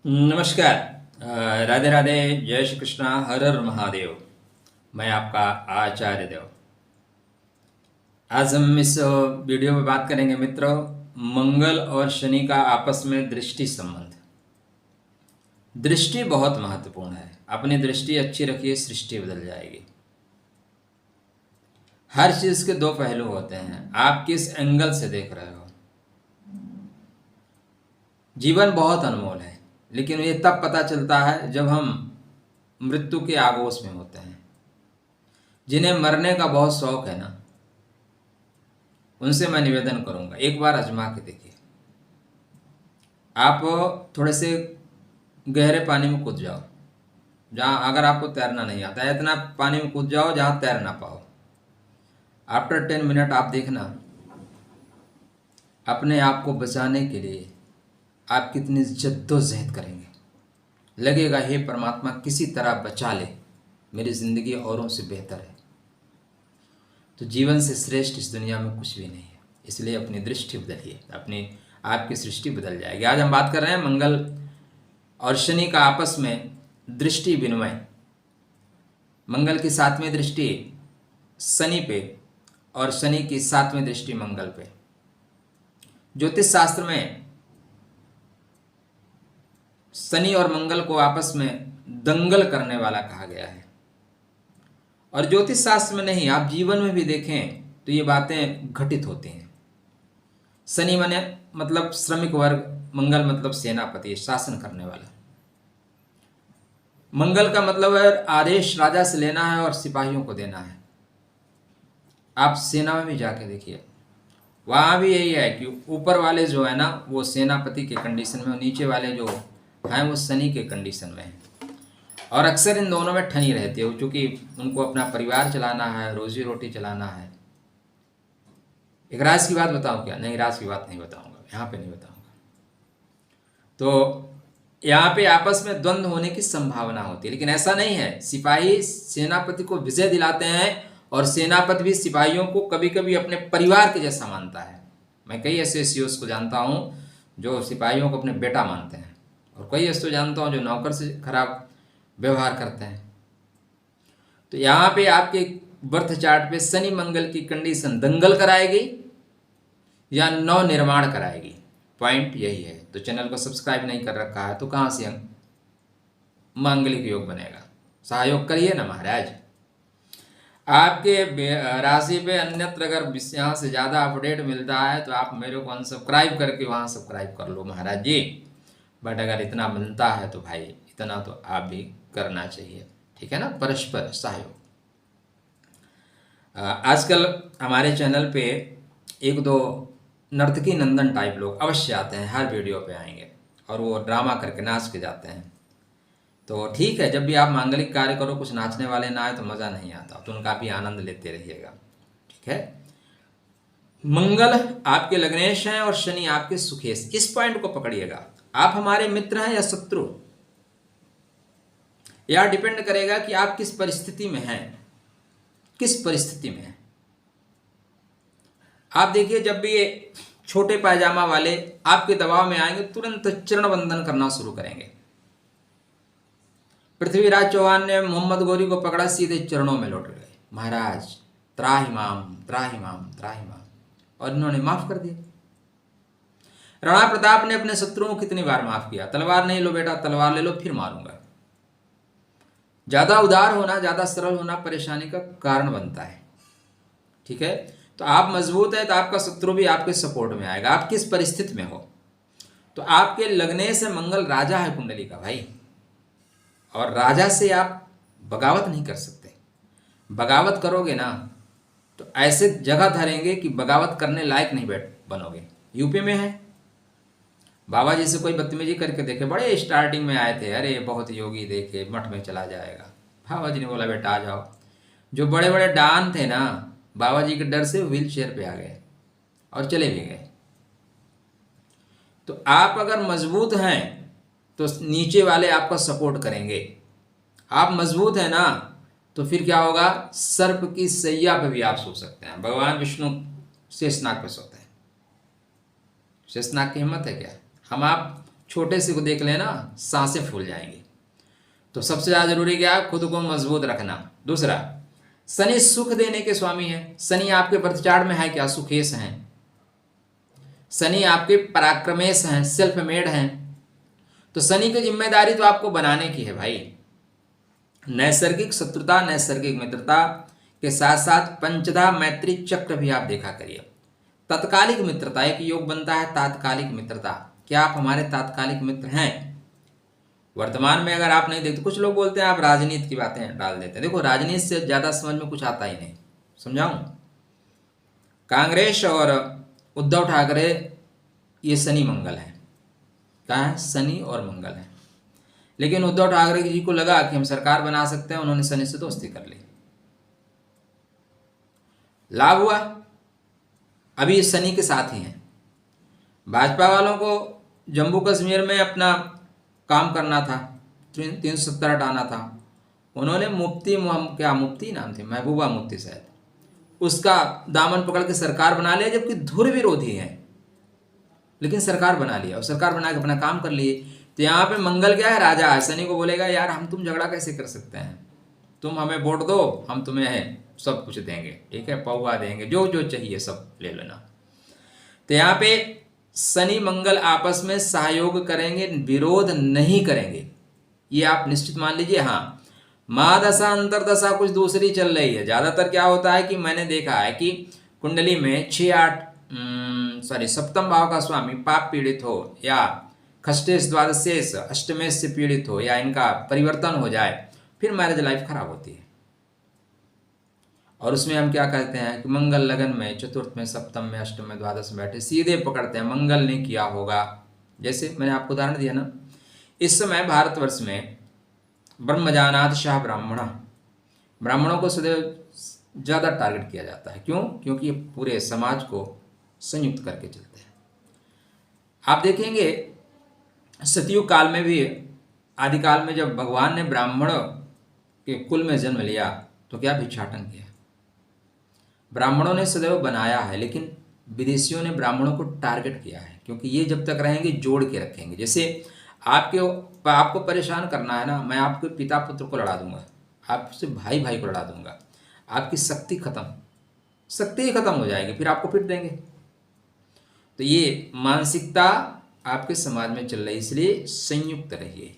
नमस्कार। राधे राधे, जय श्री कृष्णा, हर हर महादेव। मैं आपका आचार्य देव। आज हम इस वीडियो में बात करेंगे मित्रों, मंगल और शनि का आपस में दृष्टि संबंध। दृष्टि बहुत महत्वपूर्ण है। अपनी दृष्टि अच्छी रखिए, सृष्टि बदल जाएगी। हर चीज के दो पहलू होते हैं। आप किस एंगल से देख रहे हो। जीवन बहुत अनमोल है, लेकिन ये तब पता चलता है जब हम मृत्यु के आगोश में होते हैं। जिन्हें मरने का बहुत शौक है ना, उनसे मैं निवेदन करूंगा, एक बार आजमा के देखिए। आप थोड़े से गहरे पानी में कूद जाओ, जहाँ अगर आपको तैरना नहीं आता है, इतना पानी में कूद जाओ जहाँ तैर ना पाओ। आफ्टर 10 मिनट आप देखना, अपने आप को बचाने के लिए आप कितनी जद्दोजहद करेंगे। लगेगा हे परमात्मा किसी तरह बचा ले, मेरी ज़िंदगी औरों से बेहतर है। तो जीवन से श्रेष्ठ इस दुनिया में कुछ भी नहीं है। इसलिए अपनी दृष्टि बदलिए, आपकी सृष्टि बदल जाएगी। आज हम बात कर रहे हैं मंगल और शनि का आपस में दृष्टि विनिमय। मंगल की 7वीं दृष्टि शनि पे और शनि की 7वीं दृष्टि मंगल पे। ज्योतिष शास्त्र में शनि और मंगल को आपस में दंगल करने वाला कहा गया है। और ज्योतिष शास्त्र में नहीं, आप जीवन में भी देखें तो ये बातें घटित होती हैं। शनि माने मतलब श्रमिक वर्ग, मंगल मतलब सेनापति, शासन करने वाला। मंगल का मतलब है आदेश राजा से लेना है और सिपाहियों को देना है। आप सेना में भी जाके देखिए, वहां भी यही है कि ऊपर वाले जो है ना वो सेनापति के कंडीशन में, नीचे वाले जो हैं वो शनि के कंडीशन में है। और अक्सर इन दोनों में ठनी रहती है, क्योंकि उनको अपना परिवार चलाना है, रोजी रोटी चलाना है। एक राज की बात बताऊं क्या? नहीं, राज की बात नहीं बताऊंगा, यहाँ पे नहीं बताऊंगा। तो यहाँ पे आपस में द्वंद्व होने की संभावना होती है, लेकिन ऐसा नहीं है। सिपाही सेनापति को विजय दिलाते हैं और सेनापति भी सिपाहियों को कभी कभी अपने परिवार के जैसा मानता है। मैं कई ऐसे सीओस को जानता हूँ जो सिपाहियों को अपने बेटा मानते हैं, और कई ऐसे जानता हूँ जो नौकर से खराब व्यवहार करते हैं। तो यहाँ पे आपके बर्थ चार्ट पे शनि मंगल की कंडीशन दंगल कराएगी या नव निर्माण कराएगी। पॉइंट यही है। तो चैनल को सब्सक्राइब नहीं कर रखा है तो कहाँ से हम मांगलिक योग बनेगा? सहयोग करिए ना महाराज। आपके राशि पे अन्यत्र अगर यहाँ से ज़्यादा अपडेट मिलता है तो आप मेरे को अनसब्सक्राइब करके वहाँ सब्सक्राइब कर लो महाराज जी। बट अगर इतना मिलता है तो भाई इतना तो आप भी करना चाहिए, ठीक है ना? परस्पर सहयोग। आजकल हमारे चैनल पे एक दो नर्तकी नंदन टाइप लोग अवश्य आते हैं, हर वीडियो पे आएंगे और वो ड्रामा करके नाच के जाते हैं। तो ठीक है, जब भी आप मांगलिक कार्य करो, कुछ नाचने वाले ना आए तो मज़ा नहीं आता, तो उनका भी आनंद लेते रहिएगा, ठीक है? मंगल आपके लग्नेश हैं और शनि आपके सुखेश। इस पॉइंट को पकड़िएगा। आप हमारे मित्र हैं या शत्रु, यह डिपेंड करेगा कि आप किस परिस्थिति में हैं, किस परिस्थिति में हैं। आप देखिए, जब भी ये छोटे पायजामा वाले आपके दबाव में आएंगे, तुरंत चरण वंदन करना शुरू करेंगे। पृथ्वीराज चौहान ने मोहम्मद गौरी को पकड़ा, सीधे चरणों में लौट गए, महाराज त्राहिमाम त्राहिमाम त्राहिमाम, और इन्होंने माफ कर दिया। राणा प्रताप ने अपने शत्रुओं को कितनी बार माफ किया? तलवार नहीं लो बेटा, तलवार ले लो फिर मारूंगा। ज्यादा उदार होना, ज्यादा सरल होना परेशानी का कारण बनता है, ठीक है? तो आप मजबूत है तो आपका शत्रु भी आपके सपोर्ट में आएगा। आप किस परिस्थिति में हो, तो आपके लगने से मंगल राजा है कुंडली का भाई, और राजा से आप बगावत नहीं कर सकते। बगावत करोगे ना तो ऐसे जगह धरेंगे कि बगावत करने लायक नहीं बनोगे। यूपी में है, बाबा जी से कोई बदतमीजी करके देखे, बड़े स्टार्टिंग में आए थे, अरे बहुत योगी देखे, मठ में चला जाएगा। बाबा जी ने बोला बेटा आ जाओ। जो बड़े बड़े डान थे ना, बाबा जी के डर से व्हील चेयर पे आ गए और चले भी गए। तो आप अगर मजबूत हैं तो नीचे वाले आपका सपोर्ट करेंगे। आप मजबूत हैं ना तो फिर क्या होगा? सर्प की सैया पे भी आप सो सकते हैं। भगवान विष्णु शेषनाग पे सोते हैं। शेषनाग की हिम्मत है क्या? हम आप छोटे से को देख लेना, सांसें फूल जाएंगी। तो सबसे ज़्यादा जरूरी क्या है, खुद को मजबूत रखना। दूसरा, शनि सुख देने के स्वामी है। शनि आपके बर्थ चार्ट में है क्या, सुखेश हैं। शनि आपके पराक्रमेश हैं, सेल्फ मेड हैं। तो शनि की जिम्मेदारी तो आपको बनाने की है भाई। नैसर्गिक शत्रुता, नैसर्गिक मित्रता के साथ साथ पंचधा मैत्री चक्र भी आप देखा करिए। तत्कालिक मित्रता, एक योग बनता है तात्कालिक मित्रता। क्या आप हमारे तात्कालिक मित्र हैं? वर्तमान में अगर आप नहीं देखते, कुछ लोग बोलते हैं आप राजनीति की बातें डाल देते हैं। देखो, राजनीति से ज्यादा समझ में कुछ आता ही नहीं। समझाऊं? कांग्रेस और उद्धव ठाकरे ये शनि मंगल है। क्या है? शनि और मंगल है। लेकिन उद्धव ठाकरे जी को लगा कि हम सरकार बना सकते हैं, उन्होंने शनि से दोस्ती कर ली। लाभ हुआ, अभी ये शनि के साथ ही हैं। भाजपा वालों को जम्मू कश्मीर में अपना काम करना था, 370 हटाना था। उन्होंने मुफ्ती नाम थी, महबूबा मुफ्ती शायद, उसका दामन पकड़ के सरकार बना लिया, जबकि धुर विरोधी है, लेकिन सरकार बना लिया और सरकार बना के अपना काम कर लिए। तो यहाँ पे मंगल क्या है, राजा है। शनि को बोलेगा यार हम तुम झगड़ा कैसे कर सकते हैं, तुम हमें वोट दो, हम तुम्हें सब कुछ देंगे, ठीक है, पौवा देंगे, जो जो चाहिए सब ले लेना। तो यहाँ पे शनि मंगल आपस में सहयोग करेंगे, विरोध नहीं करेंगे, ये आप निश्चित मान लीजिए। हाँ, महादशा अंतरदशा कुछ दूसरी चल रही है। ज्यादातर क्या होता है कि मैंने देखा है कि कुंडली में 6-8 सप्तम भाव का स्वामी पाप पीड़ित हो, या खष्टेश द्वादशेश अष्टमेश से पीड़ित हो, या इनका परिवर्तन हो जाए, फिर मैरिज लाइफ खराब होती है। और उसमें हम क्या कहते हैं कि मंगल लगन में, चतुर्थ में, सप्तम में, अष्टम में, द्वादश में बैठे, सीधे पकड़ते हैं मंगल ने किया होगा। जैसे मैंने आपको उदाहरण दिया ना, इस समय भारतवर्ष में ब्रह्मजानात शाह ब्राह्मणों को सदैव ज़्यादा टारगेट किया जाता है। क्यों? क्योंकि ये पूरे समाज को संयुक्त करके चलते हैं। आप देखेंगे सतयुग काल में भी, आदिकाल में जब भगवान ने ब्राह्मण के कुल में जन्म लिया तो क्या भिक्षाटन किया? ब्राह्मणों ने सदैव बनाया है, लेकिन विदेशियों ने ब्राह्मणों को टारगेट किया है, क्योंकि ये जब तक रहेंगे जोड़ के रखेंगे। जैसे आपको परेशान करना है ना, मैं आपके पिता पुत्र को लड़ा दूंगा, आपसे भाई भाई को लड़ा दूंगा, आपकी शक्ति ही खत्म हो जाएगी, फिर आपको पिट देंगे। तो ये मानसिकता आपके समाज में चल रही है, इसलिए संयुक्त रहिए।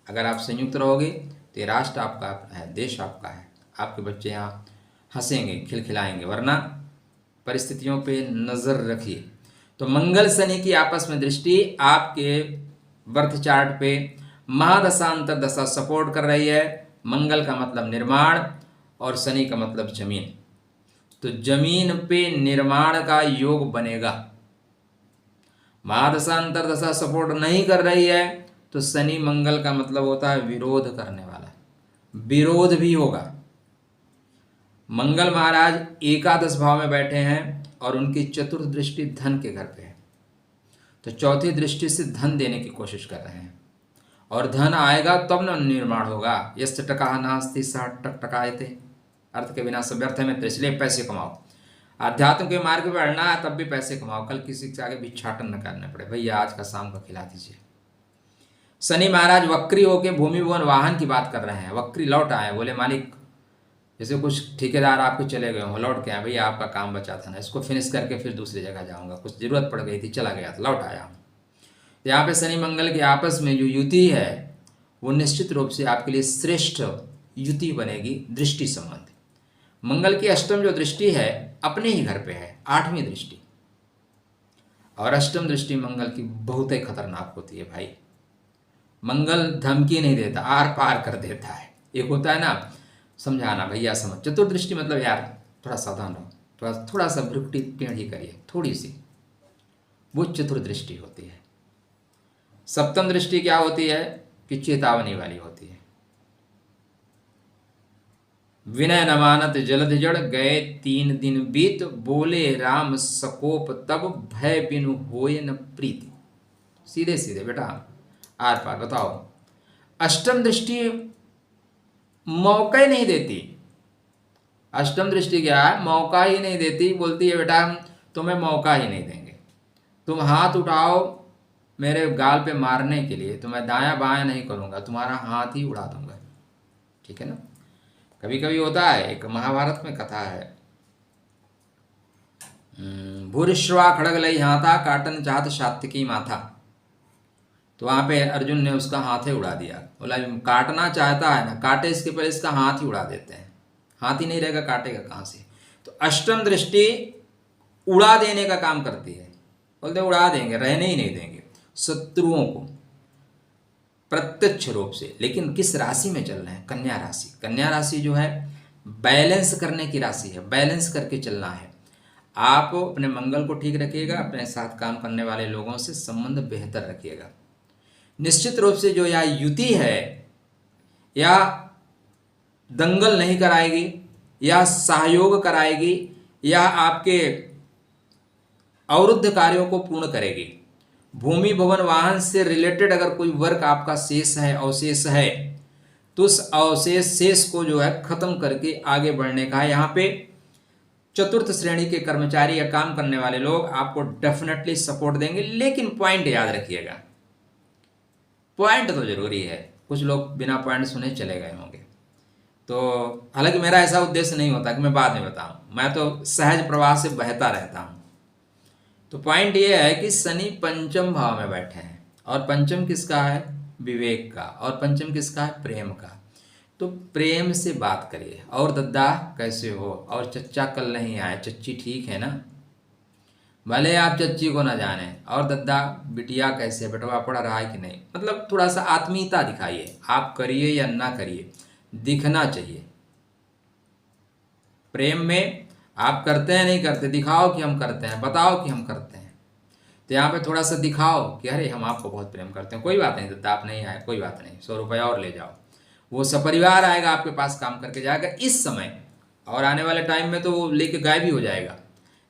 अगर आप संयुक्त रहोगे तो ये राष्ट्र आपका है, देश आपका है, आपके बच्चे यहाँ हंसेंगे, खिलखिलाएंगे। वरना परिस्थितियों पे नज़र रखिए। तो मंगल शनि की आपस में दृष्टि आपके बर्थ चार्ट पे महादशा अंतरदशा सपोर्ट कर रही है। मंगल का मतलब निर्माण और शनि का मतलब जमीन। तो जमीन पे निर्माण का योग बनेगा। महादशा अंतरदशा सपोर्ट नहीं कर रही है तो शनि मंगल का मतलब होता है विरोध करने वाला, विरोध भी होगा। मंगल महाराज एकादश भाव में बैठे हैं और उनकी चतुर्थ दृष्टि धन के घर पे है, तो चौथी दृष्टि से धन देने की कोशिश कर रहे हैं। और धन आएगा तब न निर्माण होगा। यस्य टका नास्ति स टकटकायते, अर्थ के बिना सब व्यर्थ है मित्र, इसलिए पैसे कमाओ। अध्यात्म के मार्ग पे बढ़ना है तब भी पैसे कमाओ, कल किसी से आगे भिक्षाटन न करना पड़े। भैया आज का शाम का खिला दीजिए। शनि महाराज वक्री होके भूमि भवन वाहन की बात कर रहे हैं। वक्री लौट आए, बोले मालिक, जैसे कुछ ठेकेदार आपके चले गए हो, लौट के आए, भैया आपका काम बचा था ना, इसको फिनिश करके फिर दूसरी जगह जाऊंगा, कुछ जरूरत पड़ गई थी, चला गया था, लौट आया हूँ। तो यहाँ पे शनि मंगल के आपस में जो युति है वो निश्चित रूप से आपके लिए श्रेष्ठ युति बनेगी दृष्टि संबंध। मंगल की अष्टम जो दृष्टि है अपने ही घर पे है, 8वीं दृष्टि। और अष्टम दृष्टि मंगल की बहुत ही खतरनाक होती है भाई। मंगल धमकी नहीं देता, आर पार कर देता है। एक होता है ना समझाना, भैया समझ। चतुर्दृष्टि मतलब यार थोड़ा सावधान रहो, थोड़ा सा भ्रुकुटी टेढ़ी करिए, थोड़ी सी, वो चतुर्दृष्टि होती है। सप्तम दृष्टि क्या होती है कि चेतावनी वाली होती है। विनय न मानत जलद जड़, गए 3 दिन बीत, बोले राम सकोप तब, भय बिनु होय न प्रीति। सीधे सीधे बेटा आर पार। बताओ, अष्टम दृष्टि मौका ही नहीं देती। अष्टम दृष्टि क्या है? मौका ही नहीं देती। बोलती है बेटा हम तुम्हें मौका ही नहीं देंगे, तुम हाथ उठाओ मेरे गाल पे मारने के लिए, तो मैं दायां बायां नहीं करूँगा, तुम्हारा हाथ ही उड़ा दूंगा। ठीक है ना। कभी कभी होता है, एक महाभारत में कथा है, भूरिश्रवा खड़ग लई हाथा काटन चाहत सात्विकी माथा। तो वहां पे अर्जुन ने उसका हाथ ही उड़ा दिया। बोला काटना चाहता है ना, काटे इसके पहले इसका हाथ ही उड़ा देते हैं। हाथ ही नहीं रहेगा, काटेगा कहाँ से। तो अष्टम दृष्टि उड़ा देने का काम करती है। बोलते उड़ा देंगे, रहने ही नहीं देंगे शत्रुओं को प्रत्यक्ष रूप से। लेकिन किस राशि में चल रहे हैं? कन्या राशि। कन्या राशि जो है बैलेंस करने की राशि है, बैलेंस करके चलना है। आप अपने मंगल को ठीक रखिएगा, अपने साथ काम करने वाले लोगों से संबंध बेहतर रखिएगा। निश्चित रूप से जो यह युति है या दंगल नहीं कराएगी, या सहयोग कराएगी, या आपके अवरुद्ध कार्यों को पूर्ण करेगी। भूमि भवन वाहन से रिलेटेड अगर कोई वर्क आपका शेष है, अवशेष है, तो उस अवशेष शेष को जो है खत्म करके आगे बढ़ने का है। यहाँ पे चतुर्थ श्रेणी के कर्मचारी या काम करने वाले लोग आपको डेफिनेटली सपोर्ट देंगे। लेकिन पॉइंट याद रखिएगा, पॉइंट तो जरूरी है। कुछ लोग बिना पॉइंट सुने चले गए होंगे। तो हालांकि मेरा ऐसा उद्देश्य नहीं होता कि मैं बाद में बताऊं, मैं तो सहज प्रवाह से बहता रहता हूं। तो पॉइंट ये है कि शनि पंचम भाव में बैठे हैं, और पंचम किसका है? विवेक का। और पंचम किसका है? प्रेम का। तो प्रेम से बात करिए। और दद्दा कैसे हो? और चच्चा कल नहीं आए, चच्ची ठीक है ना? भले आप चच्ची को ना जाने। और दद्दा बिटिया कैसे, बेटवा पढ़ रहा है कि नहीं? मतलब थोड़ा सा आत्मीयता दिखाइए। आप करिए या ना करिए, दिखना चाहिए। प्रेम में आप करते हैं नहीं करते, दिखाओ कि हम करते हैं, बताओ कि हम करते हैं। तो यहाँ पे थोड़ा सा दिखाओ कि अरे हम आपको बहुत प्रेम करते हैं। कोई बात नहीं दद्दा, आप नहीं आए, कोई बात नहीं, 100 रुपया और ले जाओ। वो सपरिवार आएगा आपके पास, काम करके जाएगा इस समय। और आने वाले टाइम में तो वो लेके गायब भी हो जाएगा।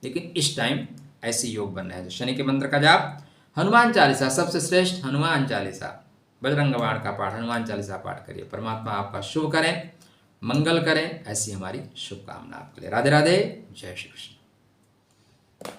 लेकिन इस टाइम ऐसे योग बन रहे हैं। तो शनि के मंत्र का जाप, हनुमान चालीसा सबसे श्रेष्ठ, हनुमान चालीसा, बजरंग बाण का पाठ, हनुमान चालीसा पाठ करिए। परमात्मा आपका शुभ करें, मंगल करें, ऐसी हमारी शुभकामना आपके लिए। राधे राधे, जय श्री कृष्ण।